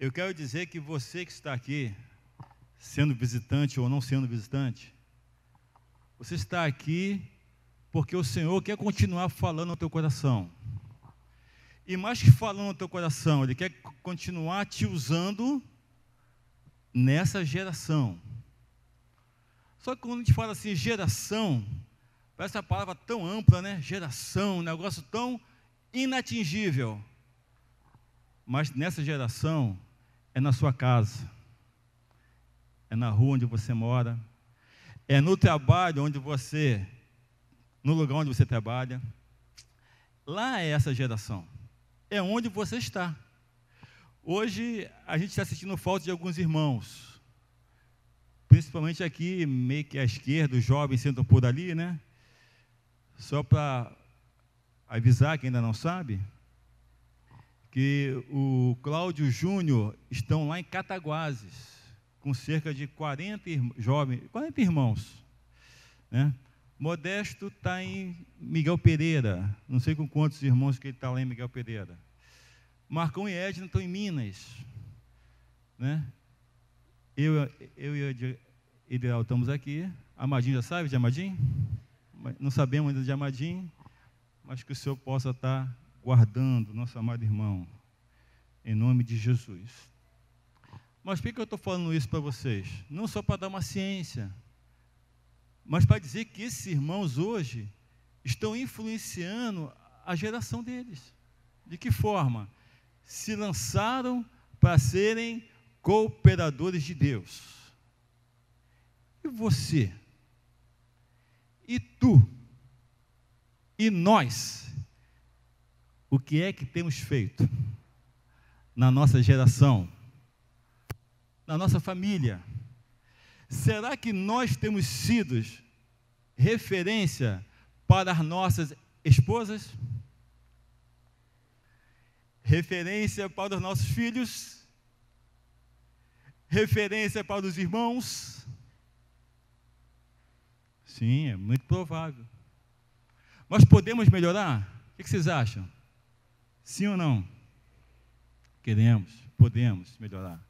Eu quero dizer que você que está aqui, sendo visitante ou não sendo visitante, você está aqui porque o Senhor quer continuar falando no teu coração. E mais que falando no teu coração, Ele quer continuar te usando nessa geração. Só que quando a gente fala assim, geração, parece uma palavra tão ampla, né? Geração, um negócio tão inatingível. Mas nessa geração, é na sua casa, é na rua onde você mora, é no trabalho no lugar onde você trabalha. Lá é essa geração, é onde você está. Hoje a gente está sentindo falta de alguns irmãos, principalmente aqui, meio que à esquerda, os jovens sentam por ali, né? Só para avisar quem ainda não sabe, que o Cláudio Júnior estão lá em Cataguases, com cerca de 40 irmãos, né? Modesto está em Miguel Pereira, não sei com quantos irmãos que ele está lá em Miguel Pereira. Marcão e Edna estão em Minas, né? Eu e Ideal estamos aqui. Amadinho já sabe de Amadinho? Não sabemos ainda de Amadinho, mas que o Senhor possa estar guardando nosso amado irmão, em nome de Jesus. Mas por que eu estou falando isso para vocês? Não só para dar uma ciência, mas para dizer que esses irmãos hoje estão influenciando a geração deles. De que forma? Se lançaram para serem cooperadores de Deus. E você? E tu? E nós? O que é que temos feito na nossa geração, na nossa família? Será que nós temos sido referência para as nossas esposas? Referência para os nossos filhos? Referência para os irmãos? Sim, é muito provável. Mas podemos melhorar? O que vocês acham? Sim ou não? Queremos, podemos melhorar.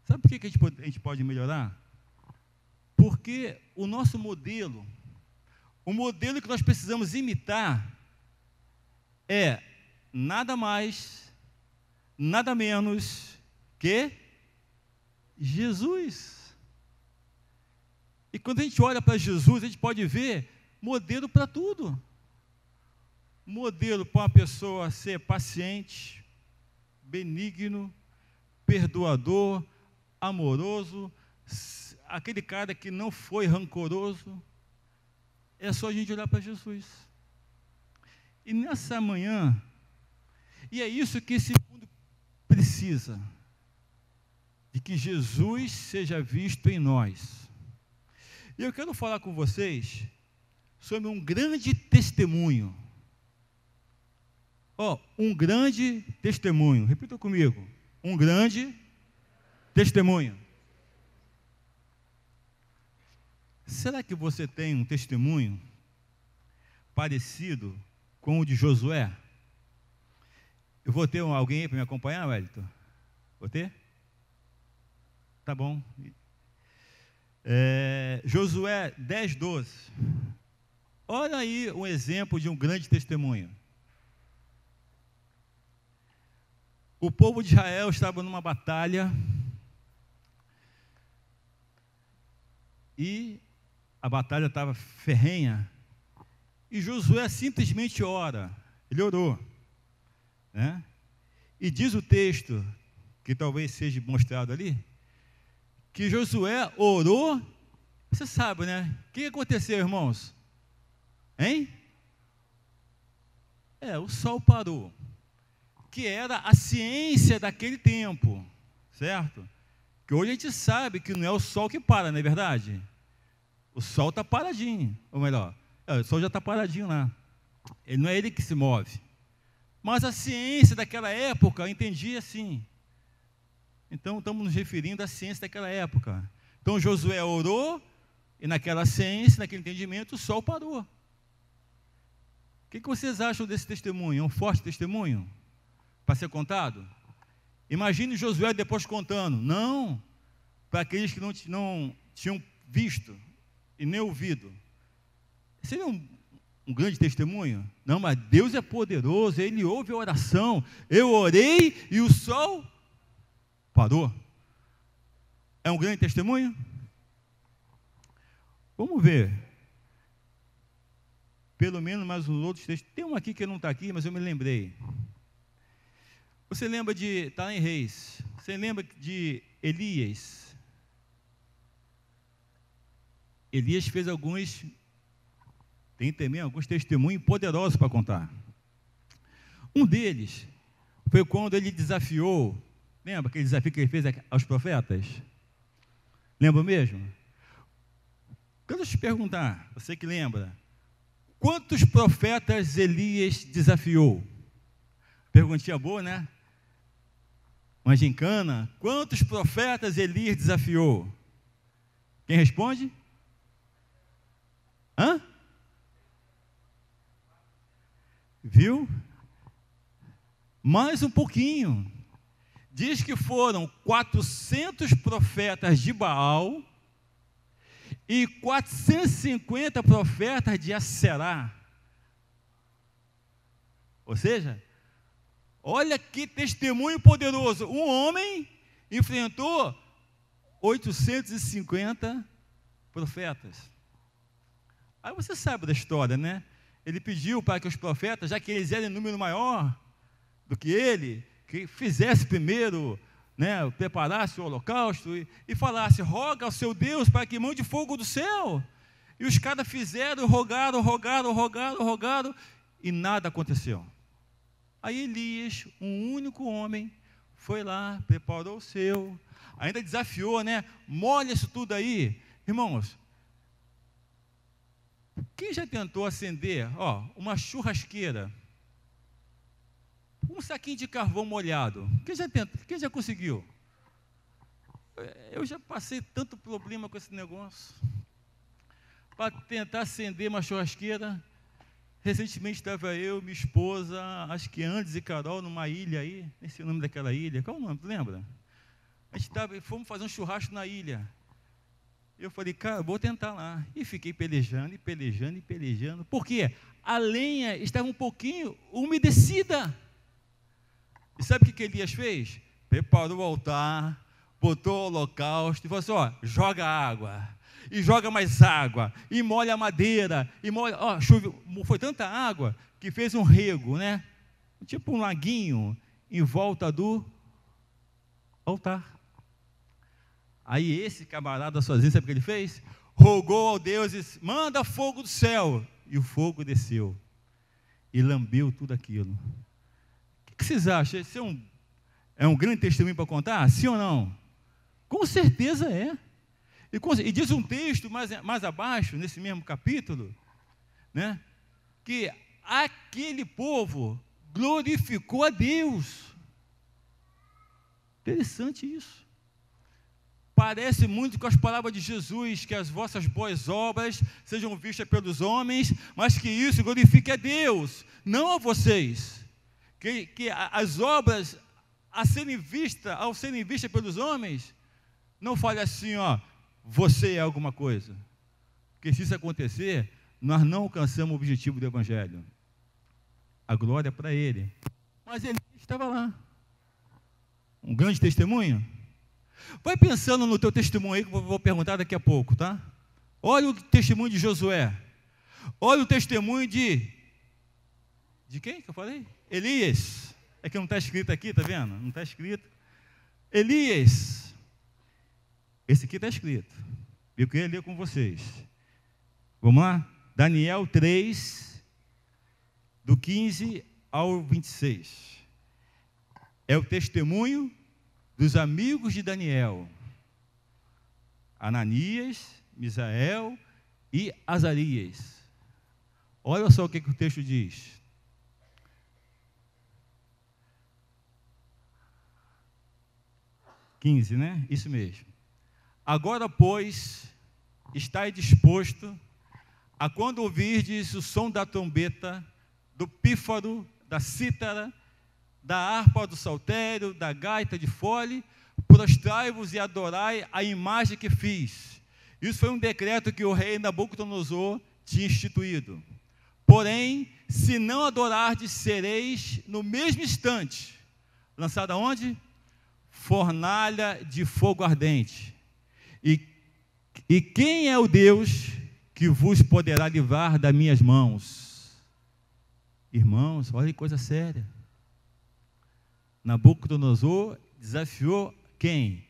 Sabe por que a gente pode melhorar? Porque o nosso modelo, o modelo que nós precisamos imitar, é nada mais, nada menos que Jesus. E quando a gente olha para Jesus, a gente pode ver modelo para tudo. Modelo para uma pessoa ser paciente, benigno, perdoador, amoroso, aquele cara que não foi rancoroso. É só a gente olhar para Jesus. E nessa manhã, e é isso que esse mundo precisa, de que Jesus seja visto em nós. E eu quero falar com vocês sobre um grande testemunho. Um grande testemunho. Repita comigo. Um grande testemunho. Será que você tem um testemunho parecido com o de Josué? Eu vou ter alguém aí para me acompanhar, Wellington? Vou ter? Tá bom. Josué 10:12. Olha aí um exemplo de um grande testemunho. O povo de Israel estava numa batalha e a batalha estava ferrenha e Josué simplesmente ora. Ele orou, né? E diz o texto, que talvez seja mostrado ali, que Josué orou. Você sabe, né? O que aconteceu, irmãos? Hein? O sol parou, que era a ciência daquele tempo, certo? Que hoje a gente sabe que não é o sol que para, não é verdade? O sol está paradinho, ou melhor, o sol já está paradinho lá. Não é ele que se move. Mas a ciência daquela época entendia assim. Então estamos nos referindo à ciência daquela época. Então Josué orou, e naquela ciência, naquele entendimento, o sol parou. O que vocês acham desse testemunho? É um forte testemunho para ser contado? Imagine Josué depois contando. Não, para aqueles que não tinham visto e nem ouvido. Seria um grande testemunho? Não, mas Deus é poderoso, Ele ouve a oração. Eu orei e o sol parou. É um grande testemunho? Vamos ver. Pelo menos mais uns outros textos. Tem um aqui que não está aqui, mas eu me lembrei. Você lembra de... Está em Reis. Você lembra de Elias? Elias fez alguns... Tem também alguns testemunhos poderosos para contar. Um deles foi quando ele desafiou... Lembra aquele desafio que ele fez aos profetas? Lembra mesmo? Quero te perguntar, você que lembra, quantos profetas Elias desafiou? Perguntinha boa, né? Uma gincana. Quantos profetas Elias desafiou? Quem responde? Hã? Viu? Mais um pouquinho. Diz que foram 400 profetas de Baal e 450 profetas de Aserá. Ou seja, olha que testemunho poderoso. Um homem enfrentou 850 profetas. Aí você sabe da história, né? Ele pediu para que os profetas, já que eles eram em número maior do que ele, que fizesse primeiro, né, preparasse o holocausto e falasse, roga ao seu Deus para que mande fogo do céu. E os caras fizeram, rogaram, e nada aconteceu. Aí Elias, um único homem, foi lá, preparou o seu, ainda desafiou, né, molha isso tudo aí. Irmãos, quem já tentou acender, uma churrasqueira, um saquinho de carvão molhado? Quem já conseguiu? Eu já passei tanto problema com esse negócio. Para tentar acender uma churrasqueira. Recentemente estava eu, minha esposa, acho que Andes e Carol, numa ilha aí. Nem sei o nome daquela ilha. Qual o nome? Tu lembra? Fomos fazer um churrasco na ilha. Eu falei, cara, vou tentar lá. E fiquei pelejando. Por quê? A lenha estava um pouquinho umedecida. E sabe o que Elias fez? Preparou o altar, botou o holocausto e falou assim, joga água, e joga mais água, e molha a madeira, e molha, foi tanta água que fez um rego, né? Tipo um laguinho em volta do altar. Aí esse camarada sozinho, sabe o que ele fez? Rogou ao Deus e disse, manda fogo do céu. E o fogo desceu e lambeu tudo aquilo. O que vocês acham? Esse é um grande testemunho para contar? Sim ou não? Com certeza é. E diz um texto mais abaixo, nesse mesmo capítulo, né, que aquele povo glorificou a Deus. Interessante isso. Parece muito com as palavras de Jesus, que as vossas boas obras sejam vistas pelos homens, mas que isso glorifique a Deus, não a vocês. Que as obras ao serem vistas pelos homens, não fale assim, você é alguma coisa. Porque se isso acontecer, nós não alcançamos o objetivo do Evangelho. A glória é para Ele. Mas ele estava lá. Um grande testemunho. Vai pensando no teu testemunho aí, que eu vou perguntar daqui a pouco, tá? Olha o testemunho de Josué. Olha o testemunho de quem que eu falei? Elias. É que não está escrito aqui, tá vendo? Não está escrito. Elias. Esse aqui está escrito. Eu queria ler com vocês. Vamos lá? Daniel 3, do 15 ao 26. É o testemunho dos amigos de Daniel. Ananias, Misael e Azarias. Olha só o que o texto diz. (15), né? Isso mesmo. Agora, pois, estai disposto a quando ouvirdes o som da trombeta, do pífaro, da cítara da harpa, do saltério, da gaita de fole, prostrai-vos e adorai a imagem que fiz. Isso foi um decreto que o rei Nabucodonosor tinha instituído. Porém, se não adorardes, sereis no mesmo instante lançado aonde? Fornalha de fogo ardente. E quem é o Deus que vos poderá livrar das minhas mãos? Irmãos, olha que coisa séria. Nabucodonosor desafiou quem?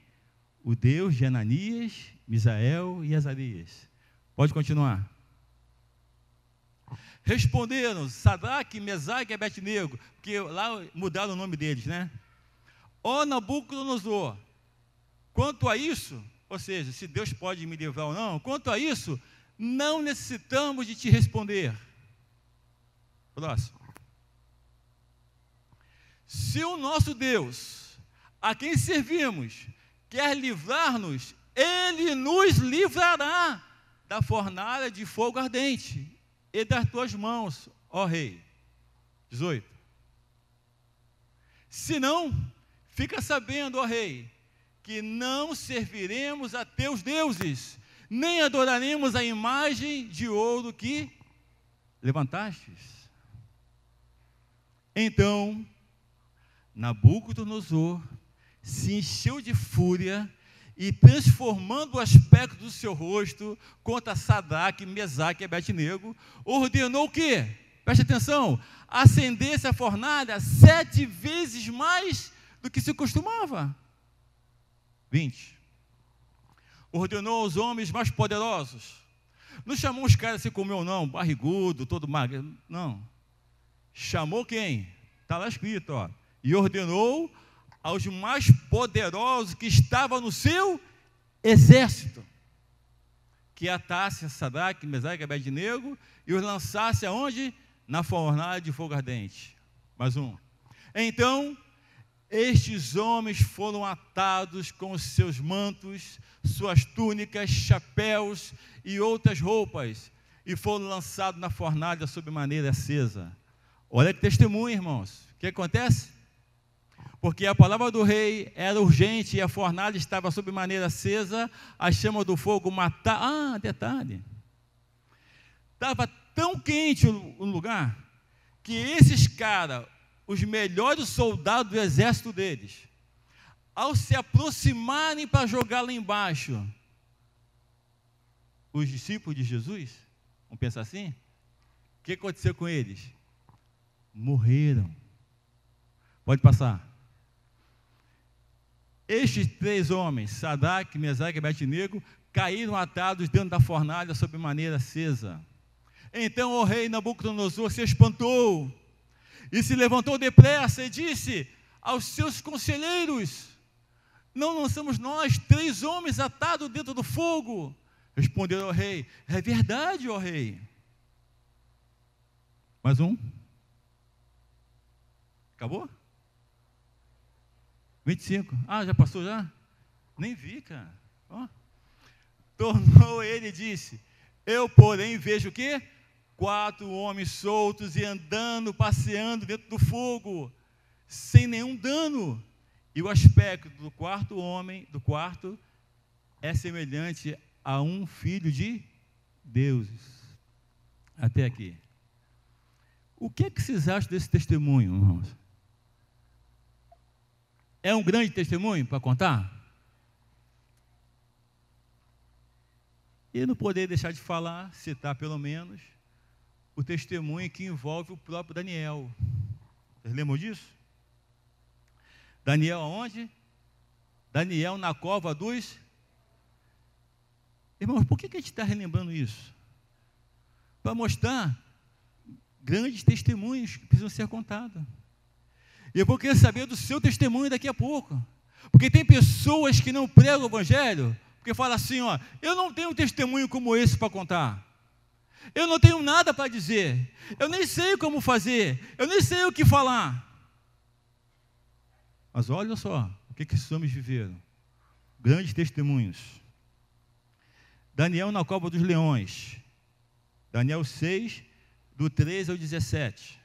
O Deus de Ananias, Misael e Azarias. Pode continuar. Responderam Sadraque, Mesaque e Abednego, porque lá mudaram o nome deles, né? Ó Nabucodonosor, quanto a isso, ou seja, se Deus pode me livrar ou não, quanto a isso, não necessitamos de te responder. Próximo. Se o nosso Deus, a quem servimos, quer livrar-nos, Ele nos livrará da fornalha de fogo ardente e das tuas mãos, ó rei. 18. Se não, fica sabendo, ó rei, que não serviremos a teus deuses, nem adoraremos a imagem de ouro que levantastes. Então, Nabucodonosor se encheu de fúria e, transformando o aspecto do seu rosto contra Sadraque, Mesaque e Abednego, ordenou o quê? Preste atenção, acendesse a fornalha 7 vezes mais do que se costumava. 20. Ordenou aos homens mais poderosos. Não chamou os caras assim como eu, não, barrigudo, todo magro, não. Chamou quem? Está lá escrito, ó. E ordenou aos mais poderosos que estavam no seu exército, que atasse a Sadraque, Mesaque e Abednego e os lançasse aonde? Na fornalha de fogo ardente. Mais um. Então, estes homens foram atados com os seus mantos, suas túnicas, chapéus e outras roupas, e foram lançados na fornalha sob maneira acesa. Olha que testemunho, irmãos. O que acontece? Porque a palavra do rei era urgente e a fornalha estava sob maneira acesa, a chama do fogo matava. Ah, detalhe. Estava tão quente o lugar, que esses caras, os melhores soldados do exército deles, ao se aproximarem para jogar lá embaixo, os discípulos de Jesus, vamos pensar assim? O que aconteceu com eles? Morreram. Pode passar. Estes 3 homens, Sadraque, Mesaque e Abednego, caíram atados dentro da fornalha sob maneira acesa. Então o rei Nabucodonosor se espantou e se levantou depressa e disse aos seus conselheiros: não somos nós 3 homens atados dentro do fogo? Respondeu ao rei: é verdade, ó rei. Mais um. Acabou? 25. Ah, já passou já? Nem vi, cara. Ó. Tornou ele e disse: eu, porém, vejo o quê? 4 homens soltos e andando, passeando dentro do fogo, sem nenhum dano. E o aspecto do quarto homem, do quarto, é semelhante a um filho de deuses. Até aqui. O que é que vocês acham desse testemunho, irmãos? É um grande testemunho para contar? E não poder deixar de falar, citar pelo menos, o testemunho que envolve o próprio Daniel. Vocês lembram disso? Daniel aonde? Daniel na cova dos... Irmãos, por que a gente está relembrando isso? Para mostrar grandes testemunhos que precisam ser contados. E eu vou querer saber do seu testemunho daqui a pouco. Porque tem pessoas que não pregam o evangelho, porque falam assim, ó, eu não tenho um testemunho como esse para contar. Eu não tenho nada para dizer. Eu nem sei como fazer. Eu nem sei o que falar. Mas olha só, o que esses homens viveram. Grandes testemunhos. Daniel na cova dos leões. Daniel 6, do 13 ao 17.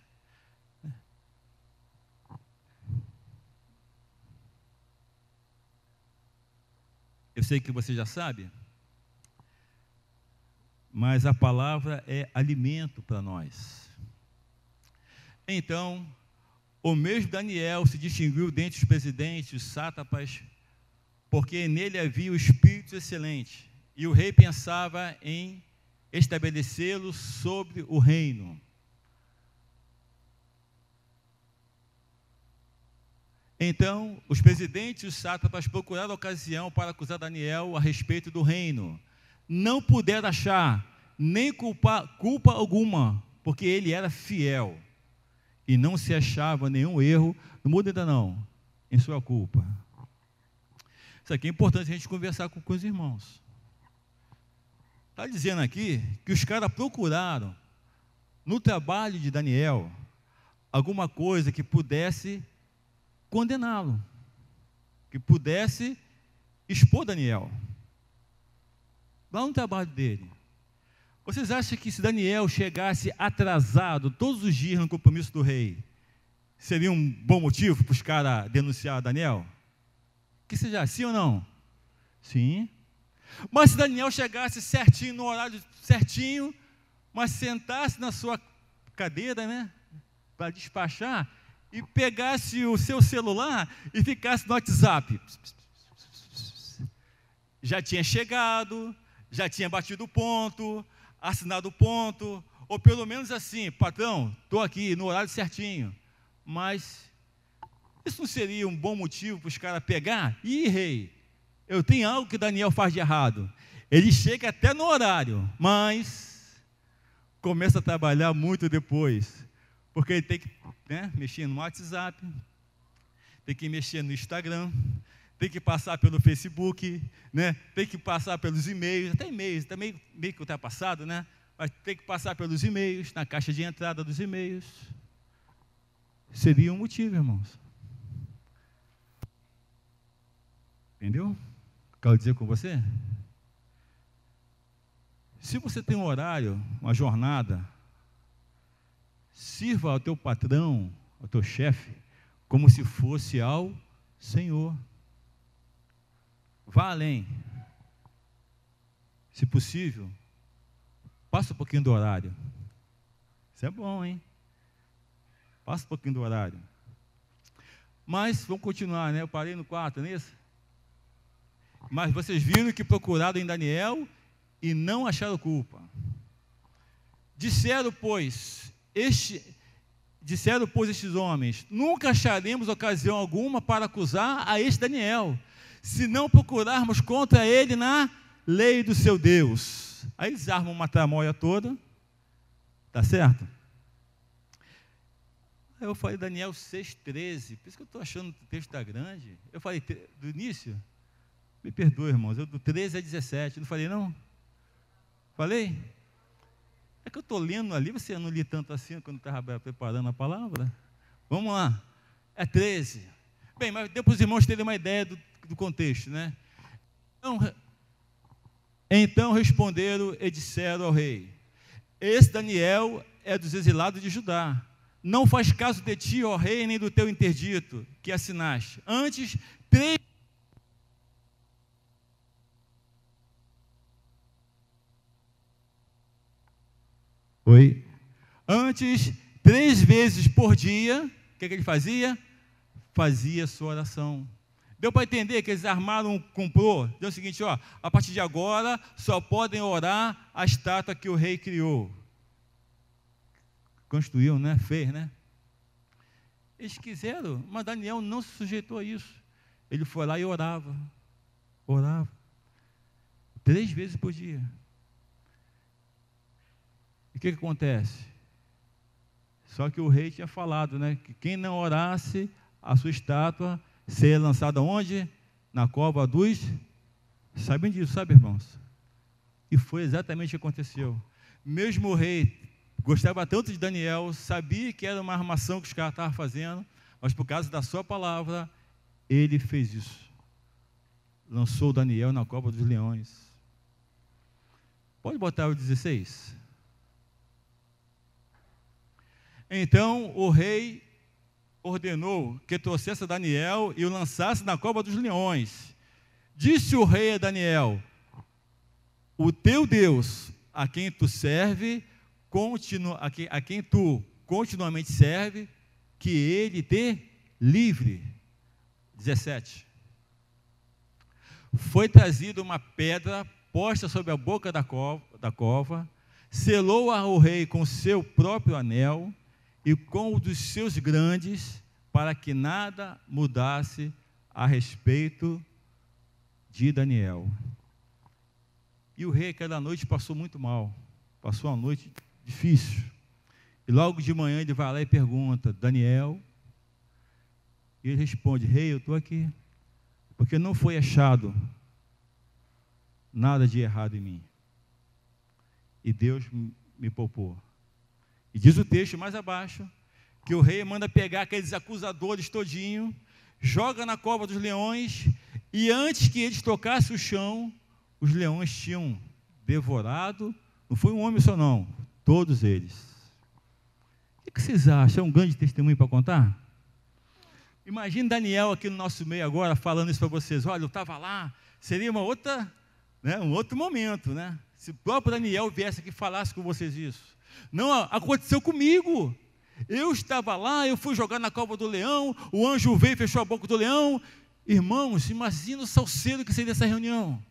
Eu sei que você já sabe, mas a palavra é alimento para nós. Então, o mesmo Daniel se distinguiu dentre os presidentes, os sátrapas, porque nele havia o espírito excelente, e o rei pensava em estabelecê-lo sobre o reino. Então, os presidentes e os sátrapas procuraram a ocasião para acusar Daniel a respeito do reino. Não puderam achar nem culpa alguma, porque ele era fiel e não se achava nenhum erro, não muda ainda não, em sua culpa. Isso aqui é importante a gente conversar com os irmãos. Está dizendo aqui que os caras procuraram, no trabalho de Daniel, alguma coisa que pudesse condená-lo, que pudesse expor Daniel, lá no trabalho dele. Vocês acham que se Daniel chegasse atrasado todos os dias no compromisso do rei, seria um bom motivo para os caras denunciar Daniel? Que seja sim ou não? Sim. Mas se Daniel chegasse certinho, no horário certinho, mas sentasse na sua cadeira, né, para despachar, e pegasse o seu celular e ficasse no WhatsApp, já tinha chegado, já tinha batido o ponto, assinado o ponto, ou pelo menos assim, patrão, estou aqui no horário certinho. Mas isso não seria um bom motivo para os caras pegar? Ih, rei, eu tenho algo que Daniel faz de errado. Ele chega até no horário, mas começa a trabalhar muito depois, porque ele tem que, né, mexer no WhatsApp, tem que mexer no Instagram, tem que passar pelo Facebook, né, tem que passar pelos e-mails, até e-mails, também meio que ultrapassado, né, mas tem que passar pelos e-mails, na caixa de entrada dos e-mails. Seria um motivo, irmãos. Entendeu o que eu quero dizer com você? Se você tem um horário, uma jornada, sirva ao teu patrão, ao teu chefe, como se fosse ao Senhor. Vá além. Se possível, passa um pouquinho do horário. Isso é bom, hein? Passa um pouquinho do horário. Mas, vamos continuar, né? Eu parei no 4, não é isso? Mas vocês viram que procuraram em Daniel e não acharam culpa. Disseram, pois, estes homens, nunca acharemos ocasião alguma para acusar a este Daniel, se não procurarmos contra ele na lei do seu Deus. Aí eles armam uma tramóia toda, tá certo? Aí eu falei Daniel 6,13, por isso que eu estou achando que o texto está grande. Eu falei do início, me perdoe, irmãos, eu do 13 a 17, não falei não? Falei? É que eu estou lendo ali, você não li tanto assim quando estava preparando a palavra? Vamos lá, é 13. Bem, mas deu para os irmãos terem uma ideia do contexto, né? Então responderam e disseram ao rei: esse Daniel é dos exilados de Judá. Não faz caso de ti, ó rei, nem do teu interdito que assinaste. Antes, 3 vezes por dia, o que ele fazia? Fazia sua oração. Deu para entender que eles armaram um complô? Deu o seguinte, ó, a partir de agora, só podem orar a estátua que o rei criou. Construiu, né? Fez, né? Eles quiseram, mas Daniel não se sujeitou a isso. Ele foi lá e orava. Orava. 3 vezes por dia. E o que acontece? Só que o rei tinha falado, né? Que quem não orasse, a sua estátua seria lançada onde? Na cova dos... Sabem disso, sabe, irmãos? E foi exatamente o que aconteceu. Mesmo o rei gostava tanto de Daniel, sabia que era uma armação que os caras estavam fazendo, mas por causa da sua palavra, ele fez isso. Lançou Daniel na cova dos leões. Pode botar o 16. Então o rei ordenou que trouxesse Daniel e o lançasse na cova dos leões. Disse o rei a Daniel: o teu Deus, a quem tu serve, a quem tu continuamente serve, que ele te livre. 17. Foi trazida uma pedra posta sobre a boca da cova, selou-a o rei com seu próprio anel e com o dos seus grandes, para que nada mudasse a respeito de Daniel. E o rei aquela noite passou muito mal, passou uma noite difícil. E logo de manhã ele vai lá e pergunta: Daniel? E ele responde: rei, eu estou aqui, porque não foi achado nada de errado em mim, e Deus me poupou. E diz o texto mais abaixo, que o rei manda pegar aqueles acusadores todinho, joga na cova dos leões, e antes que eles tocassem o chão, os leões tinham devorado, não foi um homem só não, todos eles. O que vocês acham? É um grande testemunho para contar? Imagine Daniel aqui no nosso meio agora, falando isso para vocês: olha, eu estava lá, seria uma outra, um outro momento, né? Se o próprio Daniel viesse aqui e falasse com vocês isso. Não, aconteceu comigo. Eu estava lá, eu fui jogar na cova do leão, o anjo veio e fechou a boca do leão. Irmãos, imagina o salseiro que seria essa reunião.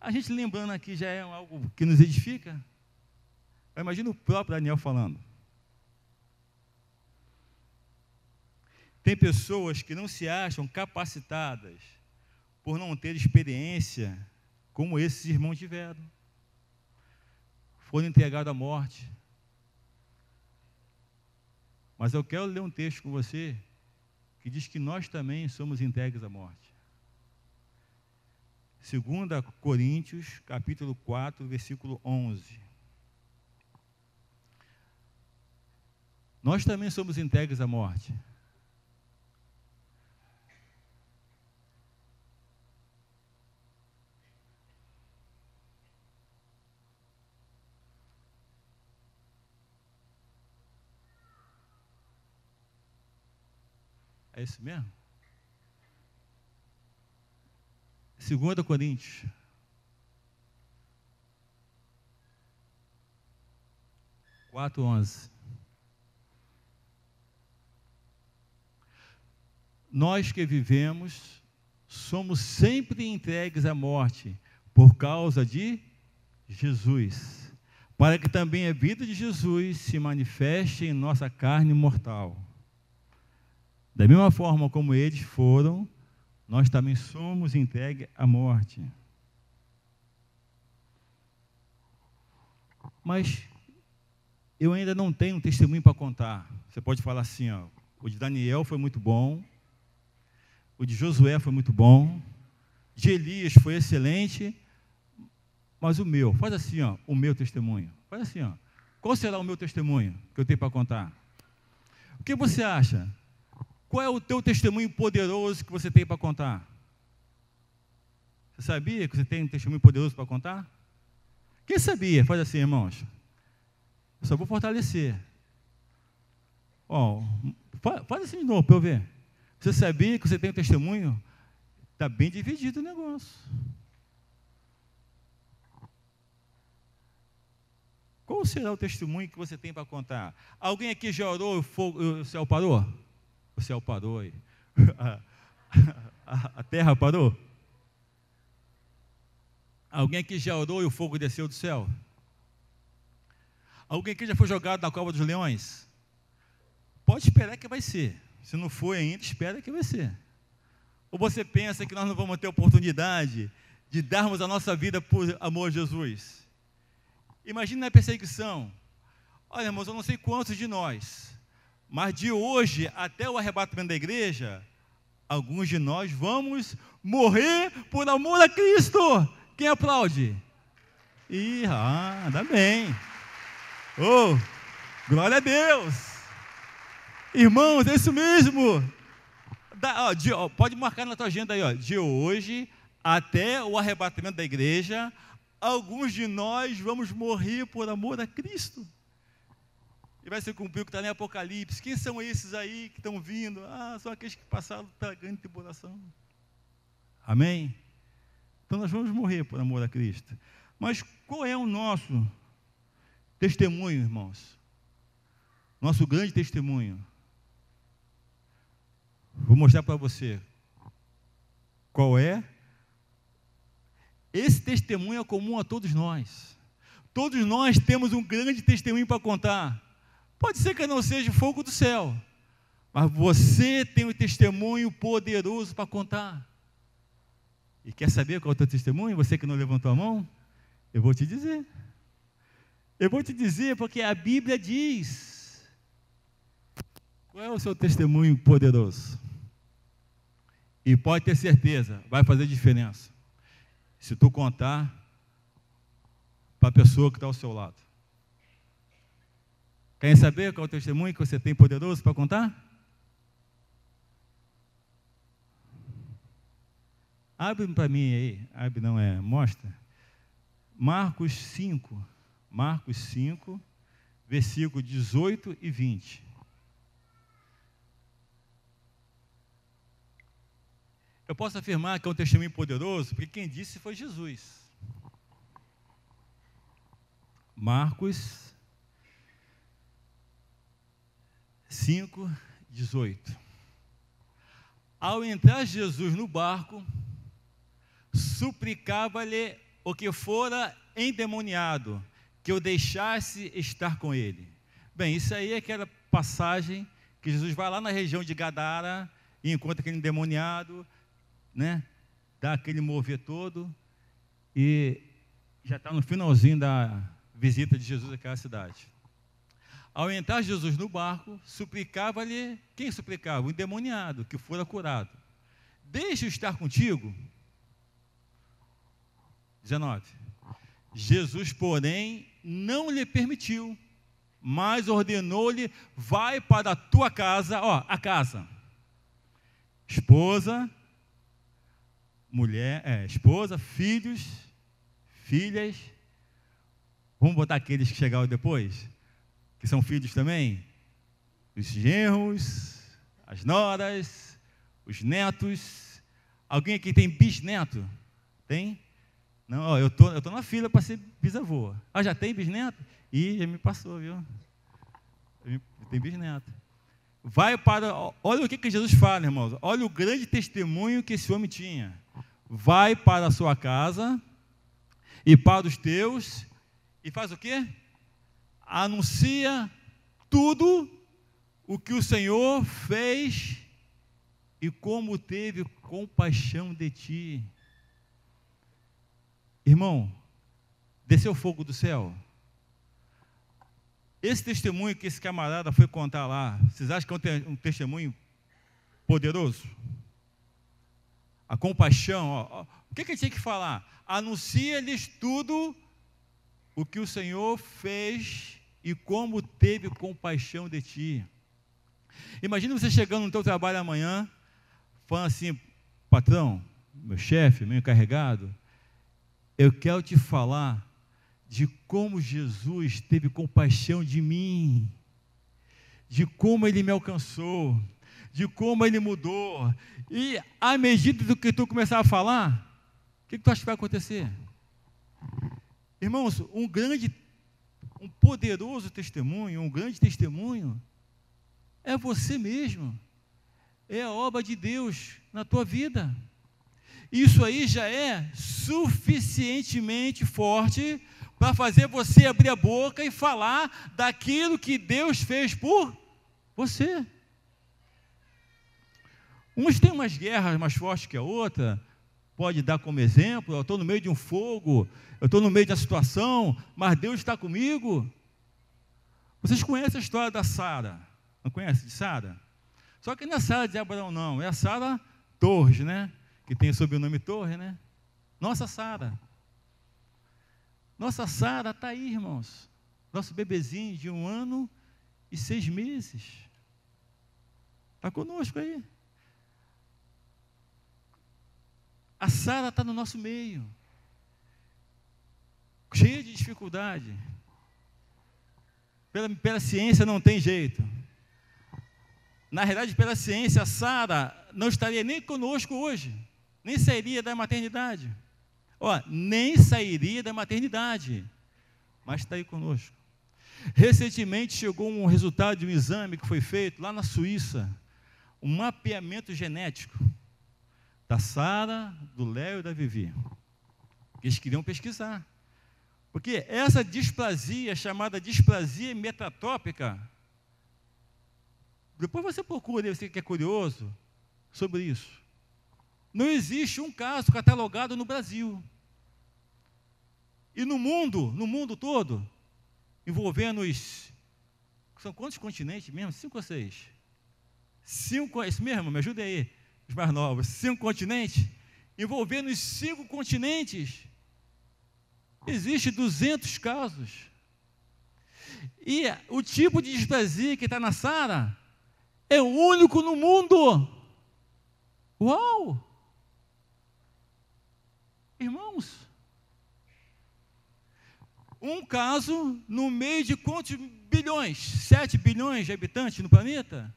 A gente lembrando aqui já é algo que nos edifica. Imagina o próprio Daniel falando. Tem pessoas que não se acham capacitadas por não ter experiência como esses irmãos tiveram. Foram entregados à morte. Mas eu quero ler um texto com você que diz que nós também somos entregues à morte. 2 Coríntios, capítulo 4, versículo 11. Nós também somos entregues à morte. É isso mesmo? 2 Coríntios. Quatro, 11. Nós que vivemos, somos sempre entregues à morte, por causa de Jesus, para que também a vida de Jesus se manifeste em nossa carne mortal. Da mesma forma como eles foram, nós também somos entregues à morte. Mas eu ainda não tenho um testemunho para contar. Você pode falar assim, ó, o de Daniel foi muito bom, o de Josué foi muito bom, de Elias foi excelente, mas o meu, faz assim, ó, o meu testemunho. Faz assim, ó, qual será o meu testemunho que eu tenho para contar? O que você acha? Qual é o teu testemunho poderoso que você tem para contar? Você sabia que você tem um testemunho poderoso para contar? Quem sabia? Faz assim, irmãos. Eu só vou fortalecer. Ó, faz assim de novo para eu ver. Você sabia que você tem um testemunho? Está bem dividido o negócio. Qual será o testemunho que você tem para contar? Alguém aqui já orou e o céu parou? O céu parou aí. A terra parou? Alguém aqui já orou e o fogo desceu do céu? Alguém aqui já foi jogado na cova dos leões? Pode esperar que vai ser. Se não foi ainda, espera que vai ser. Ou você pensa que nós não vamos ter oportunidade de darmos a nossa vida por amor a Jesus? Imagina a perseguição. Olha, irmãos, eu não sei quantos de nós, mas de hoje até o arrebatamento da igreja, alguns de nós vamos morrer por amor a Cristo. Quem aplaude? Dá bem. Oh, glória a Deus. Irmãos, é isso mesmo. Pode marcar na tua agenda aí, ó, de hoje até o arrebatamento da igreja, alguns de nós vamos morrer por amor a Cristo. E vai se cumprir o que está em Apocalipse. Quem são esses aí que estão vindo? São aqueles que passaram pela grande tribulação. Amém? Então nós vamos morrer por amor a Cristo. Mas qual é o nosso testemunho, irmãos? Nosso grande testemunho. Vou mostrar para você qual é. Esse testemunho é comum a todos nós. Todos nós temos um grande testemunho para contar. Pode ser que não seja fogo do céu, mas você tem um testemunho poderoso para contar. E quer saber qual é o teu testemunho? Você que não levantou a mão? Eu vou te dizer. Eu vou te dizer porque a Bíblia diz. Qual é o seu testemunho poderoso? E pode ter certeza, vai fazer diferença. Se tu contar para a pessoa que está ao seu lado. Querem saber qual é o testemunho que você tem poderoso para contar? Abre para mim aí, abre não é, mostra. Marcos 5, versículo 18 e 20. Eu posso afirmar que é um testemunho poderoso, porque quem disse foi Jesus. Marcos 5, 18. Ao entrar Jesus no barco, suplicava-lhe o que fora endemoniado, que o deixasse estar com ele. Bem, isso aí é aquela passagem que Jesus vai lá na região de Gadara e encontra aquele endemoniado, né? Dá aquele mover todo e já está no finalzinho da visita de Jesus àquela cidade. Ao entrar Jesus no barco, suplicava-lhe, quem suplicava? O endemoniado, que fora curado. Deixa-o estar contigo. 19. Jesus, porém, não lhe permitiu, mas ordenou-lhe, vai para a tua casa, a casa. Esposa, esposa, filhos, filhas, vamos botar aqueles que chegaram depois, que são filhos também, os genros, as noras, os netos. Alguém aqui tem bisneto? Tem? Não, eu tô na fila para ser bisavô. Já tem bisneto? Ih, já me passou, viu? Tem bisneto. Vai para, olha o que Jesus fala, irmãos. Olha o grande testemunho que esse homem tinha. Vai para a sua casa e para os teus e faz o quê? Anuncia tudo o que o Senhor fez e como teve compaixão de ti. Irmão, desceu fogo do céu. Esse testemunho que esse camarada foi contar lá, vocês acham que é um testemunho poderoso? A compaixão, o que ele tinha que falar? Anuncia-lhes tudo o que o Senhor fez e como teve compaixão de ti. Imagina você chegando no teu trabalho amanhã, falando assim: patrão, meu chefe, meu encarregado, eu quero te falar de como Jesus teve compaixão de mim, de como Ele me alcançou, de como Ele mudou. E à medida do que tu começar a falar, o que tu acha que vai acontecer? Irmãos, um poderoso testemunho, um grande testemunho, é você mesmo, é a obra de Deus na tua vida. Isso aí já é suficientemente forte para fazer você abrir a boca e falar daquilo que Deus fez por você. Uns têm umas guerras mais fortes que a outra, pode dar como exemplo: eu estou no meio de um fogo, eu estou no meio de uma situação, mas Deus está comigo. Vocês conhecem a história da Sara? Não conhece de Sara? Só que não é Sara de Abraão, não, é a Sara Torres, né? Que tem o sobrenome Torres, né? Nossa Sara. Nossa Sara está aí, irmãos. Nosso bebezinho de 1 ano e 6 meses. Está conosco aí. A Sara está no nosso meio. Cheia de dificuldade. Pela ciência não tem jeito. Na realidade, pela ciência, a Sara não estaria nem conosco hoje. nem sairia da maternidade. Ó, nem sairia da maternidade, mas está aí conosco. Recentemente chegou um resultado de um exame que foi feito lá na Suíça, um mapeamento genético da Sara, do Léo e da Vivi. Eles queriam pesquisar, porque essa displasia, chamada displasia metatópica, depois você procura, você que é curioso sobre isso. Não existe um caso catalogado no Brasil. E no mundo todo, envolvendo os... São quantos continentes mesmo? 5 ou 6? 5, é isso mesmo? Me ajuda aí, os mais novos. 5 continentes? Envolvendo os 5 continentes, existe 200 casos. E o tipo de displasia que está na Sara é o único no mundo. Uau! Irmãos, um caso no meio de quantos bilhões? 7 bilhões de habitantes no planeta?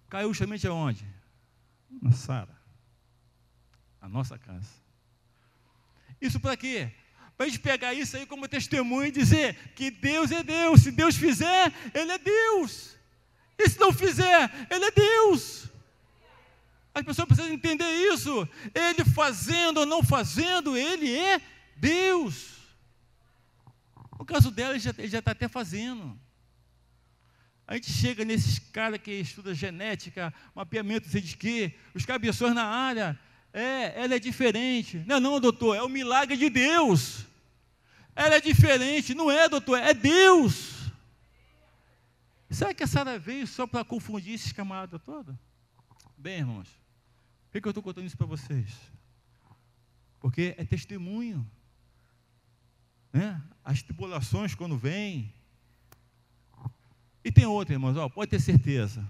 Caiu justamente aonde? Na Sara, a nossa casa. Isso para quê? Para a gente pegar isso aí como testemunho e dizer que Deus é Deus. Se Deus fizer, Ele é Deus. E se não fizer, Ele é Deus. As pessoas precisam entender isso. Ele fazendo ou não fazendo, Ele é Deus. No caso dela, ele já está até fazendo. A gente chega nesses caras que estudam genética, mapeamento, não sei de quê, os cabeções na área, ela é diferente. Não, doutor, é o milagre de Deus. Ela é diferente, não é, doutor, é Deus. Será que a Sara veio só para confundir esses camaradas todos? Bem, irmãos, por que eu estou contando isso para vocês? Porque é testemunho. Né? As tribulações quando vêm. E tem outra, irmãos, pode ter certeza.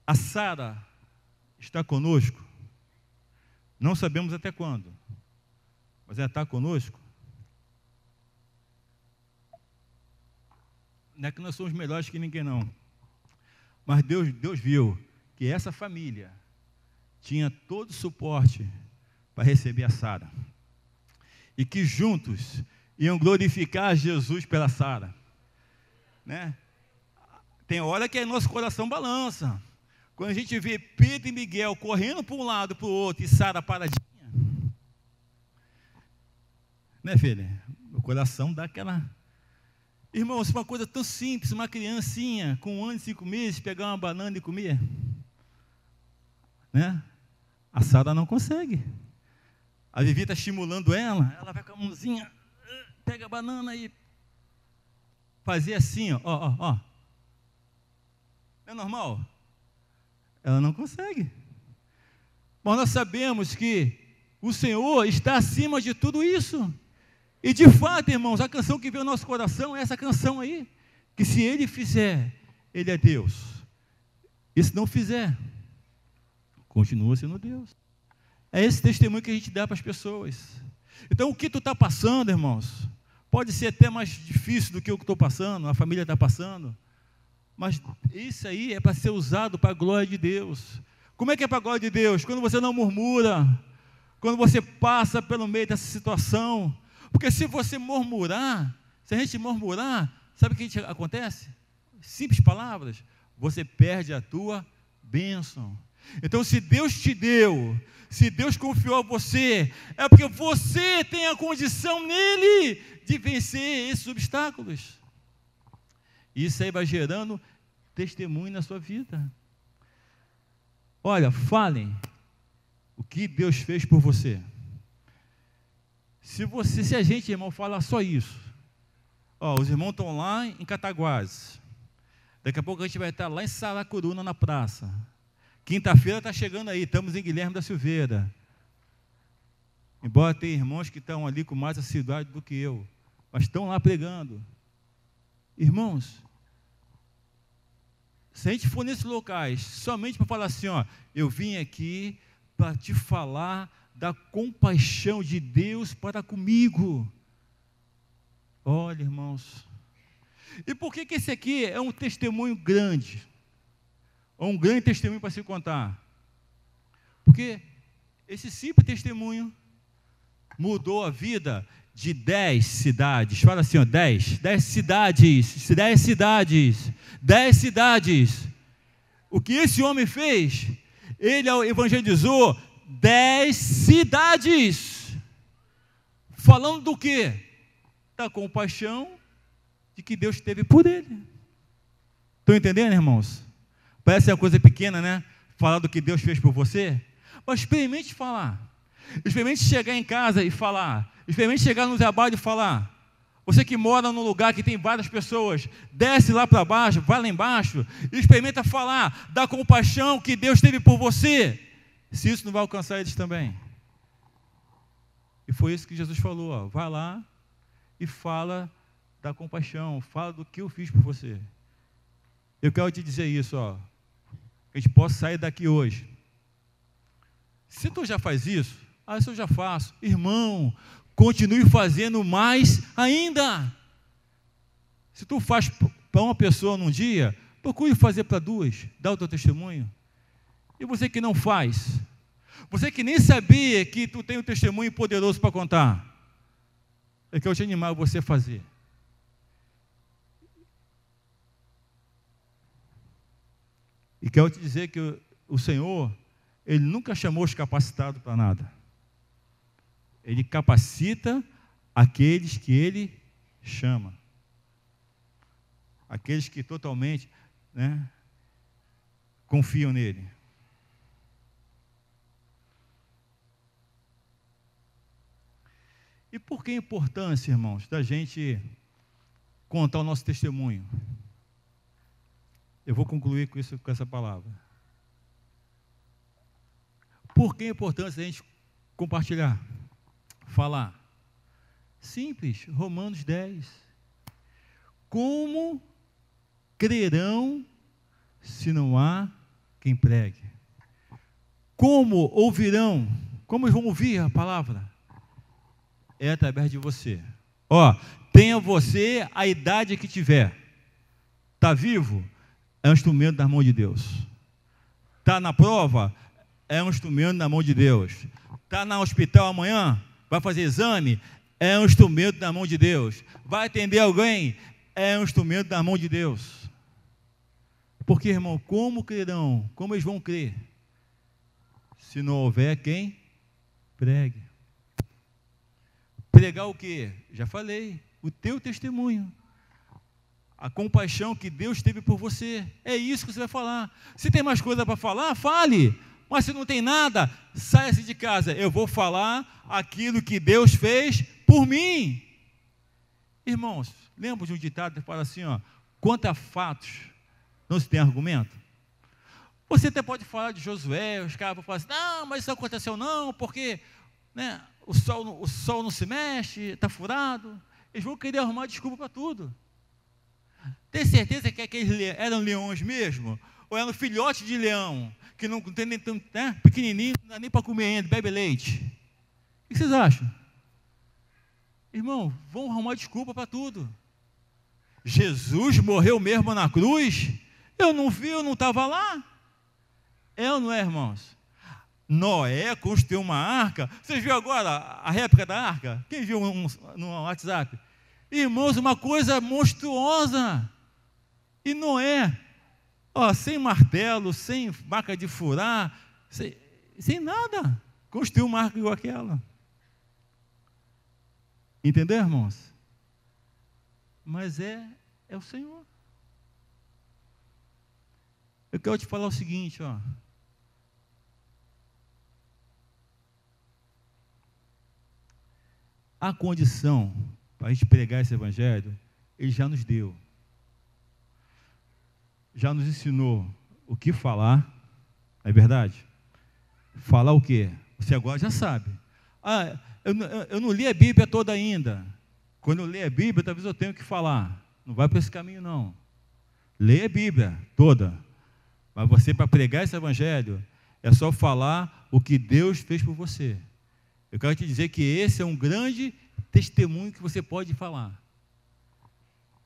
A Sara está conosco. Não sabemos até quando, mas ela está conosco. Não é que nós somos melhores que ninguém, não. Mas Deus viu que essa família tinha todo o suporte para receber a Sara. E que juntos iam glorificar Jesus pela Sara. Né? Tem hora que nosso coração balança. Quando a gente vê Pedro e Miguel correndo para um lado, para o outro, e Sara paradinha. Né, filha? O coração dá aquela... Irmãos, uma coisa tão simples, uma criancinha com 1 ano e 5 meses, pegar uma banana e comer. Né? A Sara não consegue. A Vivi está estimulando ela vai com a mãozinha, pega a banana e fazer assim, ó. Não é normal? Ela não consegue. Mas nós sabemos que o Senhor está acima de tudo isso. E de fato, irmãos, a canção que veio ao nosso coração é essa canção aí, que se Ele fizer, Ele é Deus. E se não fizer, continua sendo Deus. É esse testemunho que a gente dá para as pessoas. Então, o que tu está passando, irmãos, pode ser até mais difícil do que o que estou passando, a família está passando, mas isso aí é para ser usado para a glória de Deus. Como é que é para a glória de Deus? Quando você não murmura, quando você passa pelo meio dessa situação. Porque se você murmurar, se a gente murmurar, sabe o que acontece? Simples palavras, você perde a tua bênção. Então, se Deus te deu, se Deus confiou a você, é porque você tem a condição nele de vencer esses obstáculos. Isso aí vai gerando testemunho na sua vida. Olha, falem o que Deus fez por você. Se a gente, irmão, falar só isso, os irmãos estão lá em Cataguases, daqui a pouco a gente vai estar lá em Saracuruna, na praça. Quinta-feira está chegando aí, estamos em Guilherme da Silveira. Embora tenha irmãos que estão ali com mais assiduidade do que eu, mas estão lá pregando. Irmãos, se a gente for nesses locais, somente para falar assim, eu vim aqui para te falar da compaixão de Deus para comigo. Olha, irmãos, e por que esse aqui é um testemunho grande? Um grande testemunho para se contar? Porque esse simples testemunho mudou a vida de 10 cidades. Fala assim, ó, 10 cidades, 10 cidades, 10 cidades. O que esse homem fez? Ele evangelizou 10 cidades. Falando do quê? Da compaixão de que Deus teve por ele. Estão entendendo, irmãos? Parece uma coisa pequena, né? Falar do que Deus fez por você. Mas experimente falar. Experimente chegar em casa e falar. Experimente chegar no trabalho e falar. Você que mora num lugar que tem várias pessoas, desce lá para baixo, vai lá embaixo, e experimenta falar da compaixão que Deus teve por você. Se isso não vai alcançar eles também. E foi isso que Jesus falou, ó, vai lá e fala da compaixão, fala do que eu fiz por você. Eu quero te dizer isso, ó, que a gente possa sair daqui hoje. Se tu já faz isso, isso eu já faço. Irmão, continue fazendo mais ainda. Se tu faz para uma pessoa num dia, procure fazer para duas, dá o teu testemunho. E você que não faz, você que nem sabia que tu tem um testemunho poderoso para contar, eu quero te animar a você fazer. E quero te dizer que o Senhor, Ele nunca chamou os capacitados para nada. Ele capacita aqueles que Ele chama. Aqueles que totalmente, né, confiam nele. E por que a importância, irmãos, da gente contar o nosso testemunho? Eu vou concluir com isso, com essa palavra. Por que a importância da gente compartilhar? Falar. Simples, Romanos 10. Como crerão se não há quem pregue? Como ouvirão? Como eles vão ouvir a palavra? É através de você. Ó, tenha você a idade que tiver. Está vivo? É um instrumento na mão de Deus. Está na prova? É um instrumento na mão de Deus. Está no hospital amanhã? Vai fazer exame? É um instrumento na mão de Deus. Vai atender alguém? É um instrumento na mão de Deus. Porque, irmão, como crerão? Como eles vão crer? Se não houver quem pregue. Pregar o quê? Já falei. O teu testemunho. A compaixão que Deus teve por você. É isso que você vai falar. Se tem mais coisa para falar, fale. Mas se não tem nada, saia-se de casa. Eu vou falar aquilo que Deus fez por mim. Irmãos, lembra de um ditado que fala assim, ó, quanto a fatos, não se tem argumento? Você até pode falar de Josué, os caras vão falar assim, não, mas isso aconteceu não, porque, né, o sol não se mexe, está furado. Eles vão querer arrumar desculpa para tudo. Tem certeza que aqueles eram leões mesmo? Ou eram filhotes de leão, que não tem nem, né, pequenininho, não dá nem para comer ainda, bebe leite? O que vocês acham? Irmão, vão arrumar desculpa para tudo. Jesus morreu mesmo na cruz? Eu não vi, eu não estava lá. É ou não é, irmãos? Noé construiu uma arca. Vocês viram agora a réplica da arca? Quem viu no WhatsApp? Irmãos, uma coisa monstruosa. E Noé, ó, sem martelo, sem máquina de furar, sem nada, construiu uma arca igual aquela. Entendeu, irmãos? Mas é o Senhor. Eu quero te falar o seguinte, ó. A condição para a gente pregar esse evangelho, Ele já nos deu. Já nos ensinou o que falar, não é verdade? Falar o quê? Você agora já sabe. Ah, eu não li a Bíblia toda ainda. Quando eu ler a Bíblia, talvez eu tenha que falar. Não vai para esse caminho, não. Leia a Bíblia toda. Mas você, para pregar esse evangelho, é só falar o que Deus fez por você. Eu quero te dizer que esse é um grande testemunho que você pode falar.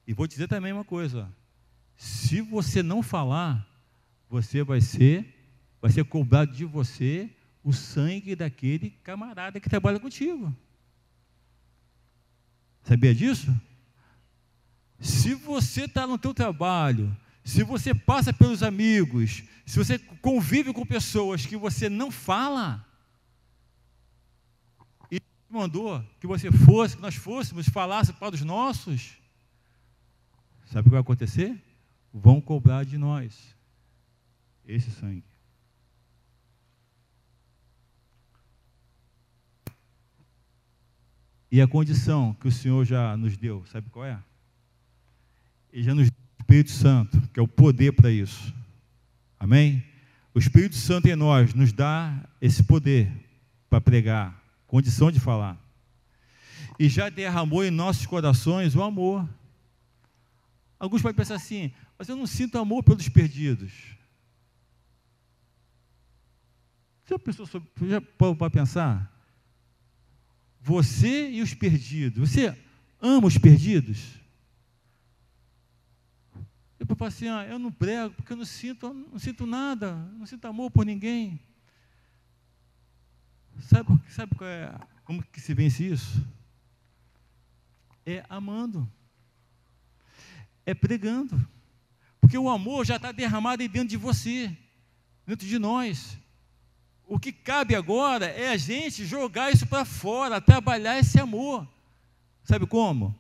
E vou te dizer também uma coisa. Se você não falar, você vai ser cobrado de você o sangue daquele camarada que trabalha contigo. Sabia disso? Se você está no teu trabalho, se você passa pelos amigos, se você convive com pessoas que você não fala, e mandou que você fosse, que nós fôssemos, falasse para os nossos, sabe o que vai acontecer? Vão cobrar de nós esse sangue. E a condição que o Senhor já nos deu, sabe qual é? Ele já nos deu o Espírito Santo, que é o poder para isso. Amém? O Espírito Santo em nós nos dá esse poder para pregar, condição de falar. E já derramou em nossos corações o amor. Alguns podem pensar assim, mas eu não sinto amor pelos perdidos. Você já parou para pensar? Você e os perdidos, você ama os perdidos? Eu falo assim, eu não prego porque eu não sinto nada, não sinto amor por ninguém. Sabe como que se vence isso? É amando, é pregando, porque o amor já está derramado aí dentro de você, dentro de nós. O que cabe agora é a gente jogar isso para fora, trabalhar esse amor. Sabe como?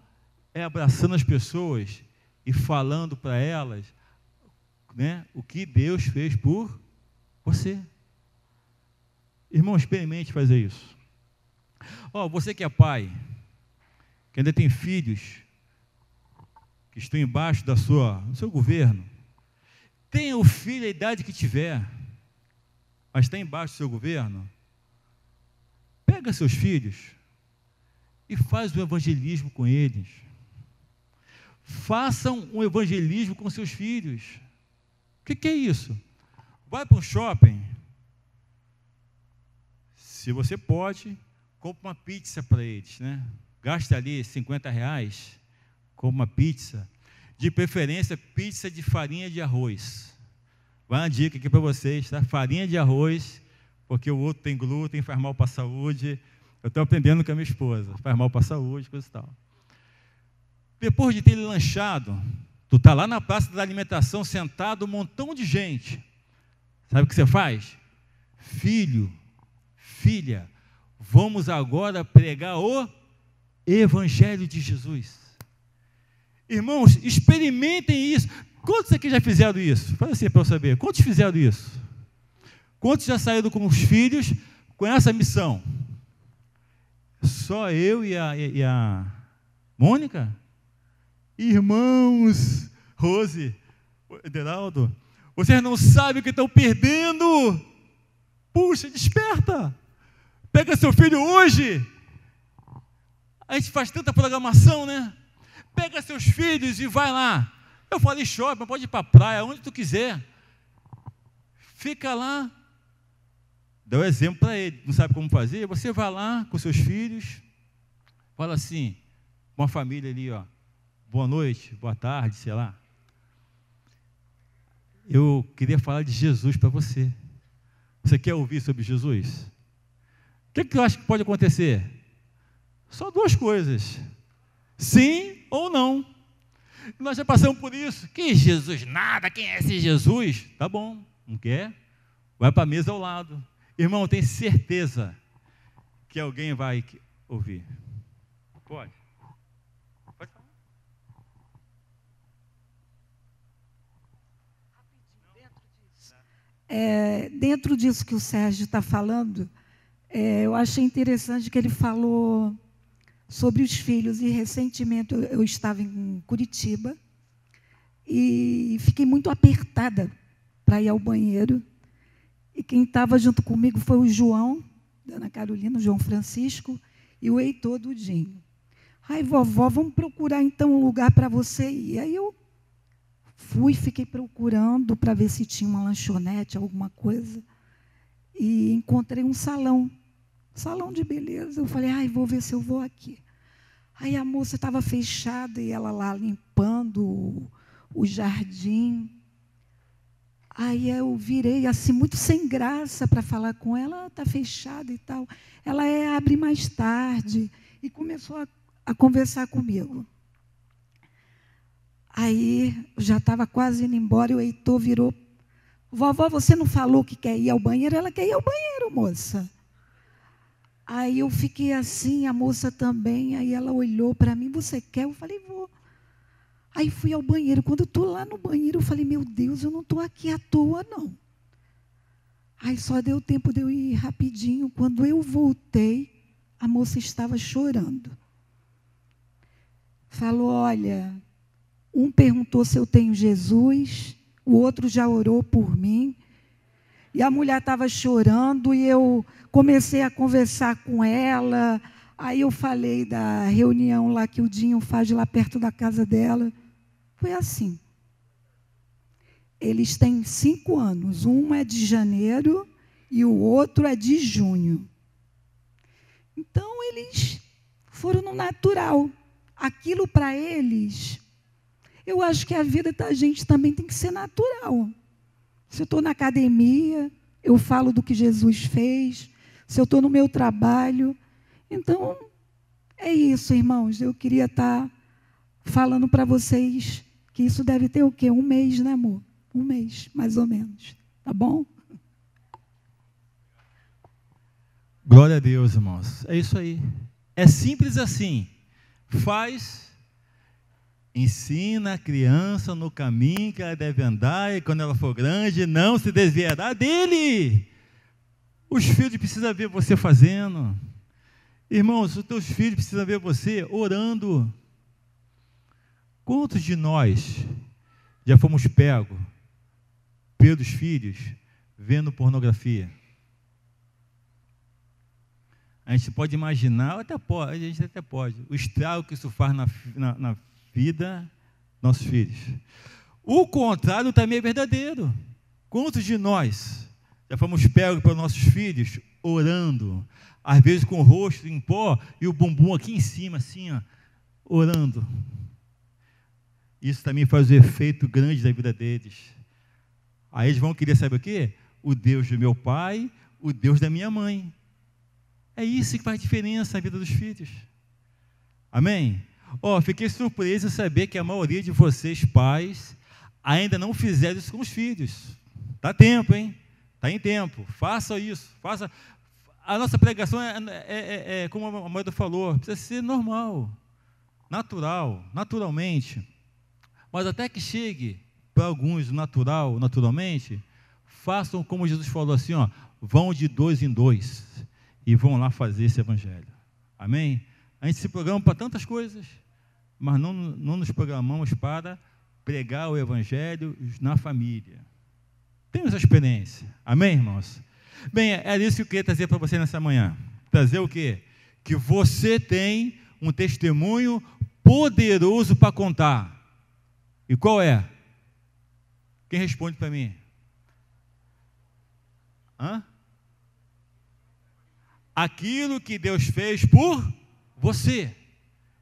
É abraçando as pessoas e falando para elas, né, o que Deus fez por você. Irmão, experimente fazer isso. Você que é pai, que ainda tem filhos que estão embaixo do seu governo, tenha o filho a idade que tiver, mas está embaixo do seu governo, pega seus filhos e faz um evangelismo com eles. Façam um evangelismo com seus filhos. O que é isso? Vai para um shopping, se você pode, compra uma pizza para eles, né? Gasta ali R$50, compra uma pizza, de preferência pizza de farinha de arroz. Vai uma dica aqui para vocês, tá? Farinha de arroz, porque o outro tem glúten, faz mal para a saúde. Eu estou aprendendo com a minha esposa, faz mal para a saúde, coisa e tal. Depois de ter lanchado, tu está lá na praça da alimentação, sentado, um montão de gente. Sabe o que você faz? Filho, filha, vamos agora pregar o Evangelho de Jesus. Irmãos, experimentem isso. Quantos aqui já fizeram isso? Fala assim para eu saber. Quantos fizeram isso? Quantos já saíram com os filhos com essa missão? Só eu e a Mônica? Irmãos, Rose, Ederaldo, vocês não sabem o que estão perdendo. Puxa, desperta. Pega seu filho hoje. A gente faz tanta programação, né? Pega seus filhos e vai lá. Eu falei shopping, pode ir para a praia, onde tu quiser. Fica lá. Dá um exemplo para ele. Não sabe como fazer? Você vai lá com seus filhos. Fala assim, uma família ali, boa noite, boa tarde, sei lá. Eu queria falar de Jesus para você. Você quer ouvir sobre Jesus? O que eu acho que pode acontecer? Só duas coisas. Sim ou não. Nós já passamos por isso. Que Jesus nada, quem é esse Jesus? Tá bom, não quer? Vai para a mesa ao lado. Irmão, eu tenho certeza que alguém vai ouvir. Pode falar. Dentro disso que o Sérgio está falando, eu achei interessante que ele falou sobre os filhos, e recentemente eu estava em Curitiba e fiquei muito apertada para ir ao banheiro, e quem estava junto comigo foi o João, da Ana Carolina, o João Francisco, e o Heitor Dudinho. Ai, vovó, vamos procurar então um lugar para você ir. Aí eu fiquei procurando para ver se tinha uma lanchonete, alguma coisa, e encontrei um salão de beleza. Eu falei, ai, vou ver se eu vou aqui. Aí a moça estava fechada e ela lá limpando o jardim. Aí eu virei assim, muito sem graça para falar com ela, está fechada e tal. Ela abre mais tarde e começou a conversar comigo. Aí eu já estava quase indo embora e o Heitor virou: vovó, você não falou que quer ir ao banheiro? Ela quer ir ao banheiro, moça. Aí eu fiquei assim, a moça também, aí ela olhou para mim: você quer? Eu falei: vou. Aí fui ao banheiro. Quando eu estou lá no banheiro, eu falei: meu Deus, eu não estou aqui à toa, não. Aí só deu tempo de eu ir rapidinho. Quando eu voltei, a moça estava chorando. Falou: olha, um perguntou se eu tenho Jesus, o outro já orou por mim. E a mulher estava chorando e eu comecei a conversar com ela. Aí eu falei da reunião lá que o Dinho faz lá perto da casa dela. Foi assim. Eles têm 5 anos. Um é de janeiro e o outro é de junho. Então, eles foram no natural. Aquilo para eles, eu acho que a vida da gente também tem que ser natural. Se eu estou na academia, eu falo do que Jesus fez. Se eu estou no meu trabalho. Então, é isso, irmãos. Eu queria estar falando para vocês que isso deve ter o quê? 1 mês, né, amor? 1 mês, mais ou menos. Tá bom? Glória a Deus, irmãos. É isso aí. É simples assim. Faz, ensina a criança no caminho que ela deve andar, e quando ela for grande, não se desviará dele. Os filhos precisam ver você fazendo. Irmãos, os teus filhos precisam ver você orando. Quantos de nós já fomos pegos pelos filhos vendo pornografia? A gente pode imaginar, a gente até pode, o estrago que isso faz na vida dos nossos filhos. O contrário também é verdadeiro. Quantos de nós já fomos pegos pelos nossos filhos orando, às vezes com o rosto em pó e o bumbum aqui em cima, assim, ó, orando? Isso também faz um efeito grande na vida deles. Aí eles vão querer saber o quê? O Deus do meu pai, o Deus da minha mãe. É isso que faz diferença na vida dos filhos. Amém? Fiquei surpreso em saber que a maioria de vocês, pais, ainda não fizeram isso com os filhos. Está tempo, hein? Está em tempo. Faça isso. Faça. A nossa pregação como a Amanda falou, precisa ser normal, natural, naturalmente. Mas até que chegue para alguns naturalmente, façam como Jesus falou assim, vão de 2 em 2 e vão lá fazer esse evangelho. Amém? A gente se programa para tantas coisas, mas não nos programamos para pregar o evangelho na família. Temos essa experiência. Amém, irmãos? Bem, era isso que eu queria trazer para você nessa manhã. Trazer o quê? Que você tem um testemunho poderoso para contar. E qual é? Quem responde para mim? Aquilo que Deus fez por você.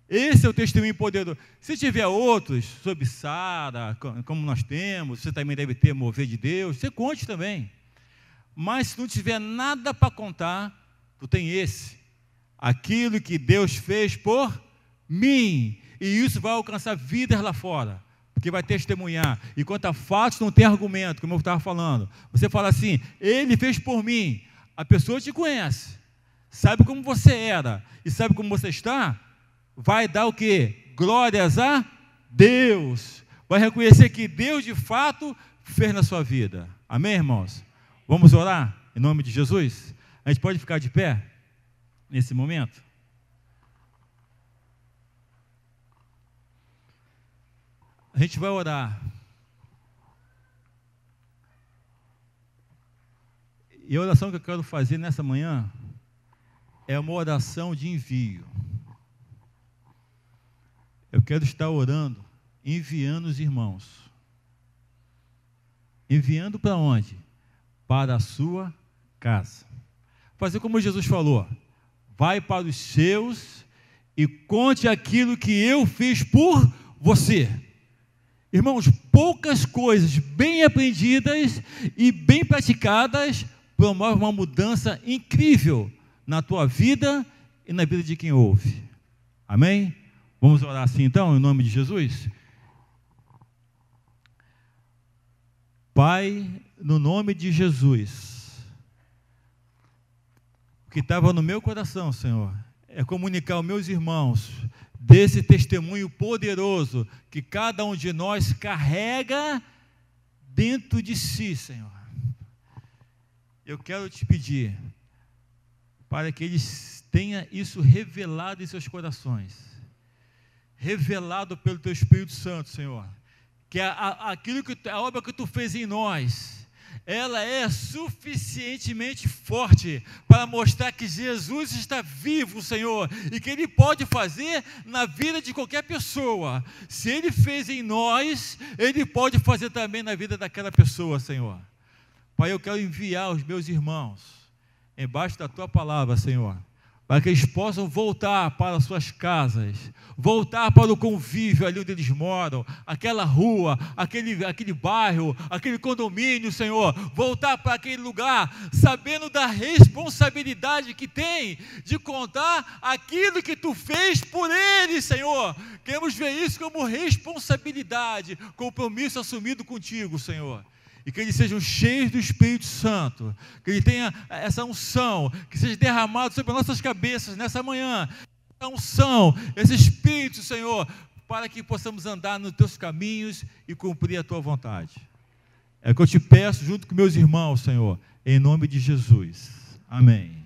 Esse é o testemunho poderoso. Se tiver outros sobre Sara, como nós temos, você também deve ter mover de Deus, você conte também. Mas se não tiver nada para contar, tu tem esse. Aquilo que Deus fez por mim. E isso vai alcançar vidas lá fora. Porque vai testemunhar. E quanto a fatos, não tem argumento, como eu estava falando. Você fala assim, ele fez por mim. A pessoa te conhece. Sabe como você era. E sabe como você está. Vai dar o quê? Glórias a Deus. Vai reconhecer que Deus, de fato, fez na sua vida. Amém, irmãos? Vamos orar? Em nome de Jesus? A gente pode ficar de pé? Nesse momento? A gente vai orar. E a oração que eu quero fazer nessa manhã é uma oração de envio. Eu quero estar orando, enviando os irmãos. Enviando para onde? Para a sua casa. Fazer como Jesus falou: vai para os seus e conte aquilo que eu fiz por você. Irmãos, poucas coisas bem aprendidas e bem praticadas promovem uma mudança incrível na tua vida e na vida de quem ouve. Amém? Vamos orar assim então, em nome de Jesus? Pai, no nome de Jesus, o que estava no meu coração, Senhor, é comunicar aos meus irmãos desse testemunho poderoso que cada um de nós carrega dentro de si, Senhor. Eu quero te pedir para que eles tenham isso revelado em seus corações, revelado pelo teu Espírito Santo, Senhor, que aquilo que a obra que tu fez em nós, ela é suficientemente forte para mostrar que Jesus está vivo, Senhor, e que Ele pode fazer na vida de qualquer pessoa. Se Ele fez em nós, Ele pode fazer também na vida daquela pessoa, Senhor. Pai, eu quero enviar os meus irmãos embaixo da Tua palavra, Senhor, para que eles possam voltar para as suas casas, voltar para o convívio ali onde eles moram, aquela rua, aquele bairro, aquele condomínio, Senhor, voltar para aquele lugar, sabendo da responsabilidade que tem de contar aquilo que Tu fez por eles, Senhor. Queremos ver isso como responsabilidade, compromisso assumido contigo, Senhor. E que eles sejam cheios do Espírito Santo, que ele tenha essa unção, que seja derramado sobre as nossas cabeças nessa manhã, essa unção, esse Espírito, Senhor, para que possamos andar nos teus caminhos e cumprir a tua vontade. É o que eu te peço junto com meus irmãos, Senhor, em nome de Jesus. Amém.